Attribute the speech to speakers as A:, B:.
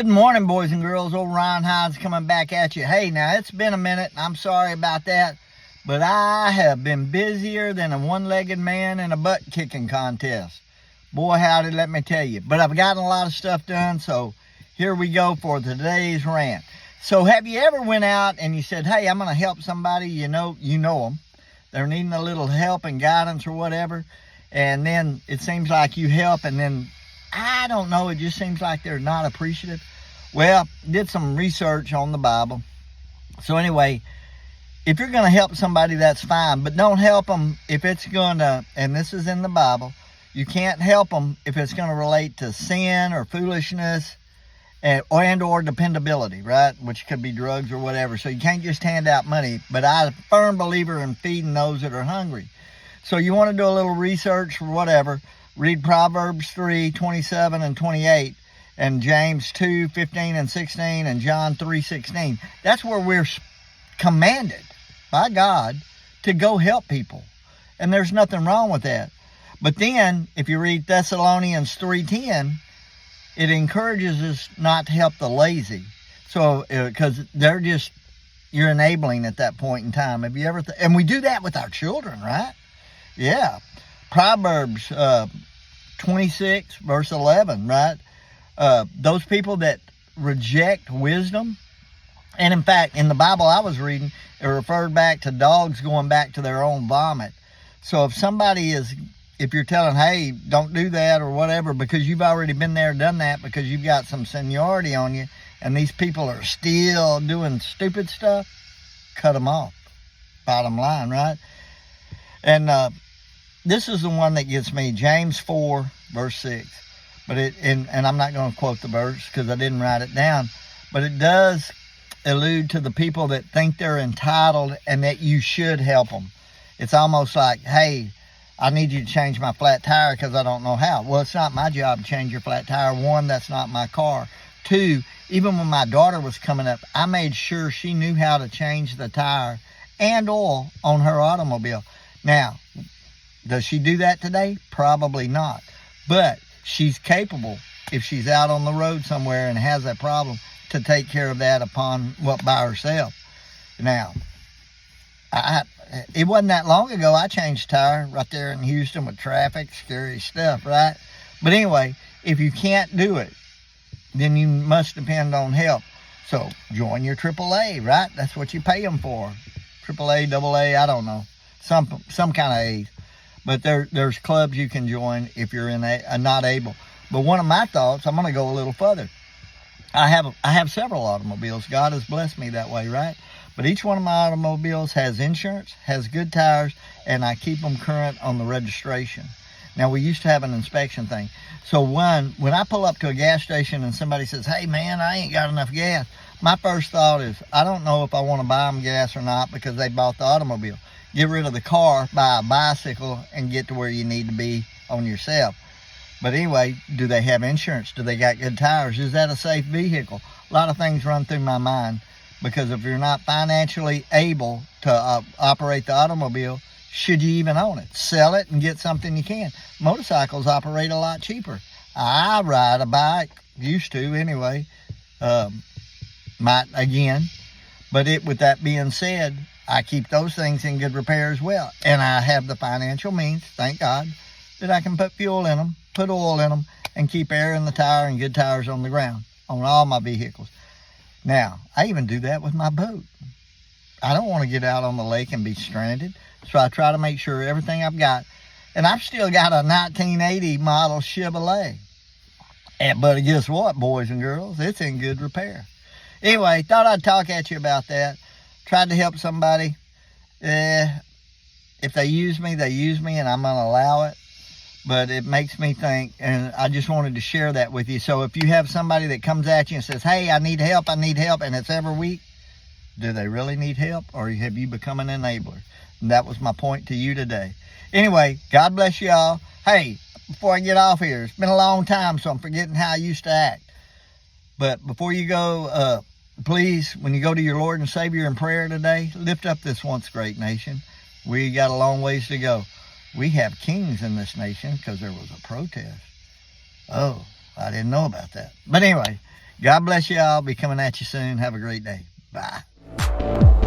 A: Good morning, boys and girls. Old Ron Hines coming back at you. Hey, now, it's been a minute. I'm sorry about that. But I have been busier than a one-legged man in a butt-kicking contest. Boy, howdy, let me tell you. But I've gotten a lot of stuff done, so here we go for today's rant. So have you ever went out and you said, hey, I'm going to help somebody, you know them. They're needing a little help and guidance or whatever. And then it seems like you help and then, I don't know, it just seems like they're not appreciative. Well, did some research on the Bible. So anyway, if you're going to help somebody, that's fine. But don't help them if it's going to, and this is in the Bible, you can't help them if it's going to relate to sin or foolishness and or dependability, right? Which could be drugs or whatever. So you can't just hand out money. But I'm a firm believer in feeding those that are hungry. So you want to do a little research or whatever. Read Proverbs 3:27 and 28, and James 2:15 and 16, and John 3:16. That's where we're commanded by God to go help people. And there's nothing wrong with that. But then, if you read Thessalonians 3:10, it encourages us not to help the lazy. So, because you're enabling at that point in time. Have you ever, and we do that with our children, right? Yeah. Proverbs 26, verse 11, right? Those people that reject wisdom. And in fact, in the Bible I was reading, it referred back to dogs going back to their own vomit. So if you're telling, hey, don't do that or whatever, because you've already been there, done that, because you've got some seniority on you, and these people are still doing stupid stuff, cut them off. Bottom line, right? And this is the one that gets me, James 4, verse 6. But and I'm not going to quote the verse because I didn't write it down, but it does allude to the people that think they're entitled and that you should help them. It's almost like, hey, I need you to change my flat tire because I don't know how. Well, it's not my job to change your flat tire. One, that's not my car. Two, even when my daughter was coming up, I made sure she knew how to change the tire and oil on her automobile. Now, does she do that today? Probably not. But she's capable, if she's out on the road somewhere and has that problem, to take care of that by herself. Now, it wasn't that long ago I changed a tire right there in Houston with traffic, scary stuff, right? But anyway, if you can't do it, then you must depend on help. So join your AAA, right? That's what you pay them for. AAA, AA, I don't know. Some kind of aid. But there's clubs you can join if you're not able. But one of my thoughts, I'm going to go a little further. I have several automobiles. God has blessed me that way, right? But each one of my automobiles has insurance, has good tires, and I keep them current on the registration. Now, we used to have an inspection thing. So when I pull up to a gas station and somebody says, hey, man, I ain't got enough gas, my first thought is, I don't know if I want to buy them gas or not because they bought the automobile. Get rid of the car, buy a bicycle, and get to where you need to be on yourself. But anyway, do they have insurance? Do they got good tires? Is that a safe vehicle? A lot of things run through my mind because if you're not financially able to operate the automobile, should you even own it? Sell it and get something you can. Motorcycles operate a lot cheaper. I ride a bike, used to anyway, might again. But with that being said, I keep those things in good repair as well. And I have the financial means, thank God, that I can put fuel in them, put oil in them, and keep air in the tire and good tires on the ground on all my vehicles. Now, I even do that with my boat. I don't want to get out on the lake and be stranded. So I try to make sure everything I've got, and I've still got a 1980 model Chevrolet. But guess what, boys and girls? It's in good repair. Anyway, thought I'd talk at you about that. Tried to help somebody. If they use me, and I'm going to allow it. But it makes me think, and I just wanted to share that with you. So if you have somebody that comes at you and says, hey, I need help, and it's every week, do they really need help, or have you become an enabler? And that was my point to you today. Anyway, God bless you all. Hey, before I get off here, it's been a long time, so I'm forgetting how I used to act. But before you go, please, when you go to your Lord and Savior in prayer today, lift up this once great nation. We got a long ways to go. We have kings in this nation because there was a protest. Oh, I didn't know about that. But anyway, God bless you all. I'll be coming at you soon. Have a great day. Bye.